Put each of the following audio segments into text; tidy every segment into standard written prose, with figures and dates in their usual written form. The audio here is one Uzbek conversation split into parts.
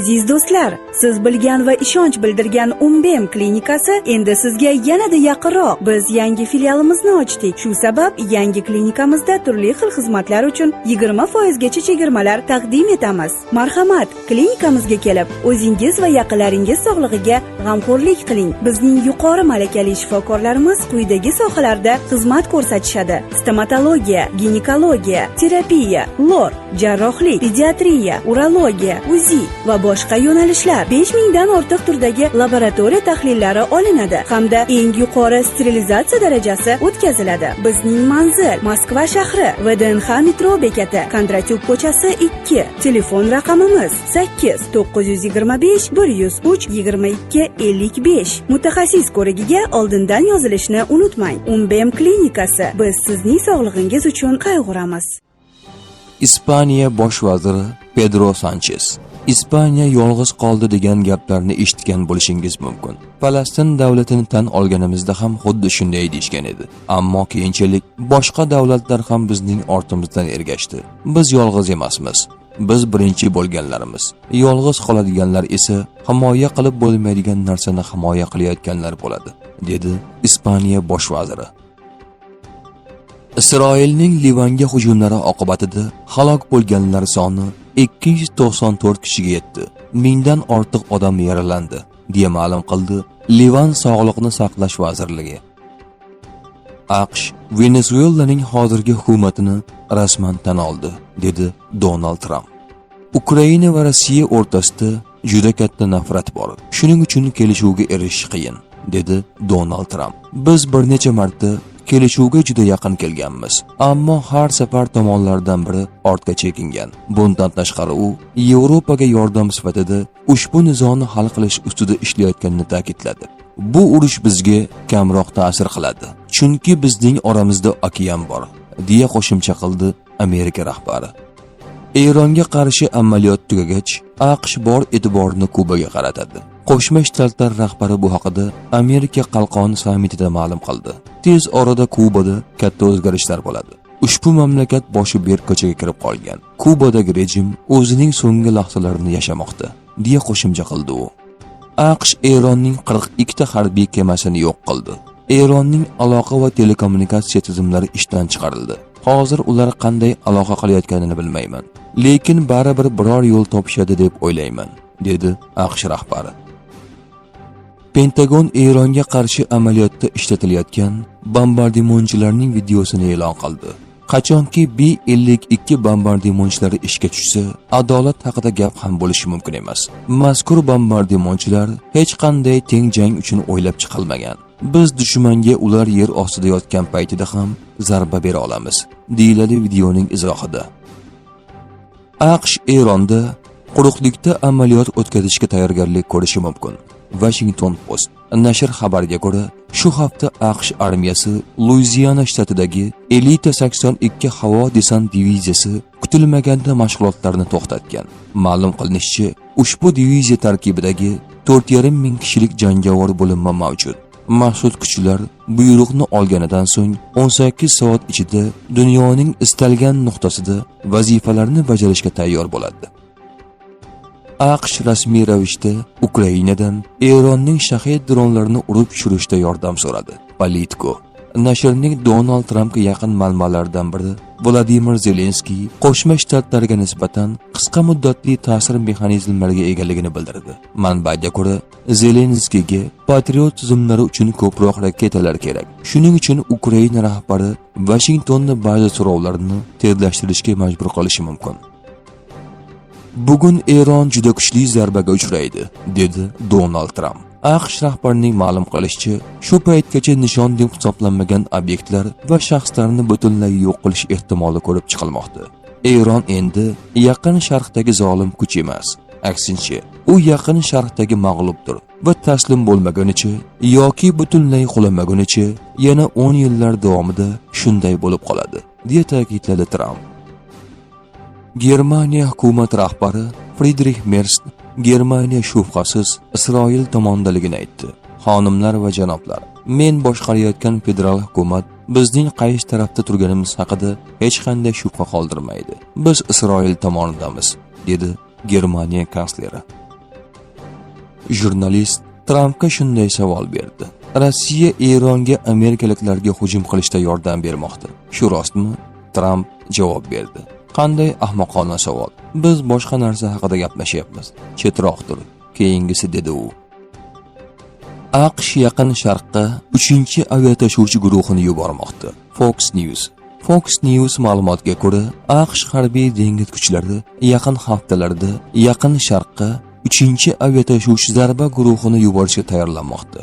Aziz do'stlar, siz bilgan va ishonch bildirgan Umbem klinikasi endi sizga yanada yaqinroq. Biz yangi filialimizni ochdik. Shu sabab yangi klinikamizda turli xil xizmatlar uchun 20% gacha chegirmalar taqdim etamiz. Marhamat, klinikamizga kelib, o'zingiz va yaqinlaringiz sog'lig'iga g'amxo'rlik qiling. Bizning yuqori malakali shifokorlarimiz quyidagi sohalarda xizmat ko'rsatishadi: stomatologiya, ginekologiya, terapiya, lor, jarrohlik, pediatriya, urologiya, UZI va boshqa yo'nalishlar. 5000 dan ortiq turdagi laboratoriya tahlillari olinadi hamda eng yuqori sterilizatsiya darajasi o'tkaziladi. Bizning manzil Moskva shahri, VDNX metro bekati, Kondratyuk ko'chasi 2. Telefon raqamimiz 8 925 103 22 55. Mutaxassis ko'rigiga oldindan yozilishni unutmang. Umbem klinikasi. Biz sizning sog'lig'ingiz uchun qayg'uramiz. Ispaniya bosh vaziri Pedro Sanchez Ispaniya yolg'iz qoldi degan gaplarni eshitgan bo'lishingiz mumkin. Falastin davlatini tan olganimizda ham xuddi shunday deyishgan edi. Ammo keyinchalik boshqa davlatlar ham bizning ortimizdan ergashdi. Biz yolg'iz emasmiz. Biz birinchi bo'lganlarimiz. Yolg'iz qoladiganlar esa himoya qilib bo'lmaydigan narsani himoya qilayotganlar bo'ladi, dedi Ispaniya bosh vaziri. Isroilning Livanga hujumlari oqibatida halok bo'lganlar soni 294 kishiga yetdi. 1000 dan ortiq odam yaralandi, deya ma'lum qildi Livan Sog'liqni saqlash vazirligi. AQSh Venezuelaning hozirgi hukumatini rasman tan oldi, dedi Donald Trump. Ukraina va Rossiya o'rtasida juda katta nafrat bor. Shuning uchun kelishuvga erishish qiyin, dedi Donald Trump. Biz bir necha marta kelishuvga juda yaqin kelganmiz, ammo har safar tomonlardan biri ortga chekingan. Bundan tashqari u Yevropaga yordam sifatida ushbu nizoni hal qilish ustida ishlayotganini ta'kidladi. Bu urush bizga kamroq ta'sir qiladi, chunki bizning oramizda okean bor, deya qo'shimcha qildi Amerika rahbari. Eronga qarshi amaliyot tugagach, AQSh bor e'tiborini Kubaga qaratadi. Qo'shma Shtatlar rahbari bu haqida Amerika Qalqon sammitida ma'lum qildi. Tez orada Kubada katta o'zgarishlar bo'ladi. Ushbu mamlakat boshi berk ko'chaga kirib qolgan. Kubadagi rejim o'zining so'nggi lahzalarini yashamoqda, deya qo'shimcha qildi u. AQSh Eronning 42 ta harbiy kemasini yo'q qildi. Eronning aloqa va telekommunikatsiya tizimlari ishdan chiqarildi. Hozir ular qanday aloqa qilayotganini bilmayman, lekin baribir biror yo'l topishadi deb o'ylayman, dedi AQSh rahbari. Pentagon Eronga qarshi amaliyotda ishlatilayotgan bombardimonchilarning videosini e'lon qildi. Qachonki B-52 bombardimonchilari ishga tushsa, adolat haqida gap ham bo'lishi mumkin emas. Mazkur bombardimonchilar hech qanday teng jang uchun o'ylab chiqilmagan. Biz dushmanga ular yer ostida yotgan paytida ham zarba bera olamiz, deyiladi videoning izohida. AQSh Eronda quruqlikda amaliyot o'tkazishga tayyorgarlik ko'rishi mumkin. Washington Post nashr xabariga ko'ra, shu hafta AQSh armiyasi Luiziana shtatidagi Elita 82 havo desant diviziyasi kutilmaganda mashg'ulotlarni to'xtatgan. Ma'lum qilinishicha, ushbu diviziya tarkibidagi 4,5 ming kishilik jangovar bo'linma mavjud. Maxsus kuchlar buyruqni olganidan so'ng 18 soat ichida dunyoning istalgan nuqtasida vazifalarni bajarishga tayyor bo'ladi. AQSh rasmiy ravishda Ukrainadan Eronning shahid dronlarini urib tushirishda yordam so'radi. Politico nashrning Donald Trampga yaqin manbalaridan biri Vladimir Zelenskiy Qo'shma Shtatlarga nisbatan qisqa muddatli ta'sir mexanizmlariga egaligini bildirdi. Manbaga ko'ra, Zelenskiyga Patriot tizimlari uchun ko'proq raketalar kerak. Shuning uchun Ukraina rahbari Washingtonni ba'zi so'rovlarni tezlashtirishga majbur qilishi mumkin. Bugun Eron juda kuchli zarbaga uchraydi, dedi Donald Trump. AQSh rahbarining ma'lum qilishicha, shu paytgacha nishon deb hisoblanmagan obyektlar va shaxslarni butunlay yo'q qilish ehtimoli ko'rib chiqilmoqda. Eron endi Yaqin Sharqdagi zolim kuch emas, aksincha, u Yaqin Sharqdagi mag'lubdir va taslim bo'lmagunicha yoki butunlay qulamagunicha yana 10 yillar davomida shunday bo'lib qoladi, deya ta'kidladi Trump. Germaniya hukumat rahbari Friedrich Merz Germaniya shubhasiz Isroil tomondaligini aytdi. Xonimlar va janoblar, men boshqarayotgan federal hukumat bizning qaysi tarafda turganimiz haqida hech qanday shubha qoldirmaydi. Biz Isroil tomonidamiz, dedi Germaniya kansleri. Jurnalist Trampga shunday savol berdi: Rossiya Eronga amerikaliklarga hujum qilishda yordam bermoqda. Shu rostmi? Tramp javob berdi: Qanday ahmoqona savol. Biz boshqa narsa haqida gaplashyapmiz. Chetroq tur. Keyingisi, dedi u. AQSh Yaqin Sharqqa 3-aviatashuvchi guruhini yubormoqda. Fox News ma'lumotiga ko'ra, AQSh harbiy dengiz kuchlari yaqin haftalarda Yaqin Sharqqa 3-aviatashuvchi zarba guruhini yuborishga tayyorlanmoqda.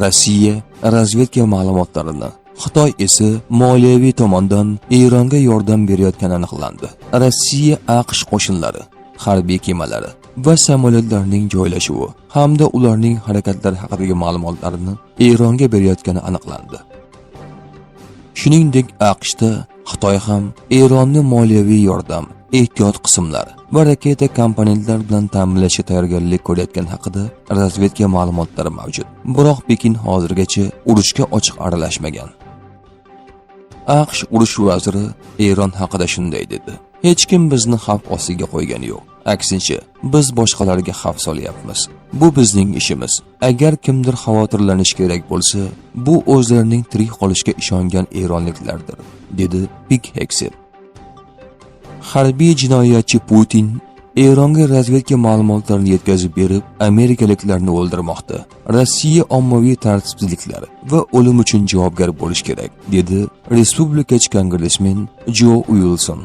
Rossiya razvedka ma'lumotlarini, Xitoy esa moliyaviy tomondan Eronga yordam berayotgani aniqlandi. Rossiya AQSh qo'shinlari, harbiy kemalari va samolyotlarining joylashuvi hamda ularning harakatlari haqidagi ma'lumotlarni Eronga berayotgani aniqlandi. Shuningdek, AQShda Xitoy ham Eronni moliyaviy yordam, ehtiyot qismlar va raketa komponentlar bilan ta'minlashga tayyorgarlik ko'rayotgani haqida razvedka ma'lumotlari mavjud. Biroq Pekin hozirgacha urushga ochiq aralashmagan. AQSh urush vaziri Eron haqida shunday dedi: Hech kim bizni xavf ostiga qo'ygani yo'q. Aksincha, biz boshqalarga xavf solyapmiz. Bu bizning ishimiz. Agar kimdir xavotirlanish kerak bo'lsa, bu o'zlarining tirik qolishga ishongan eronliklardir, dedi Pik Hexet. Harbiy jinoyatchi Putin Eronga razvedka ma'lumotlarini yetkazib berib, amerikaliklarni o'ldirmoqda. Rossiya ommaviy tartibsizliklar va o'lim uchun javobgar bo'lish kerak, dedi respublikachi kongressmen Jo Uilson.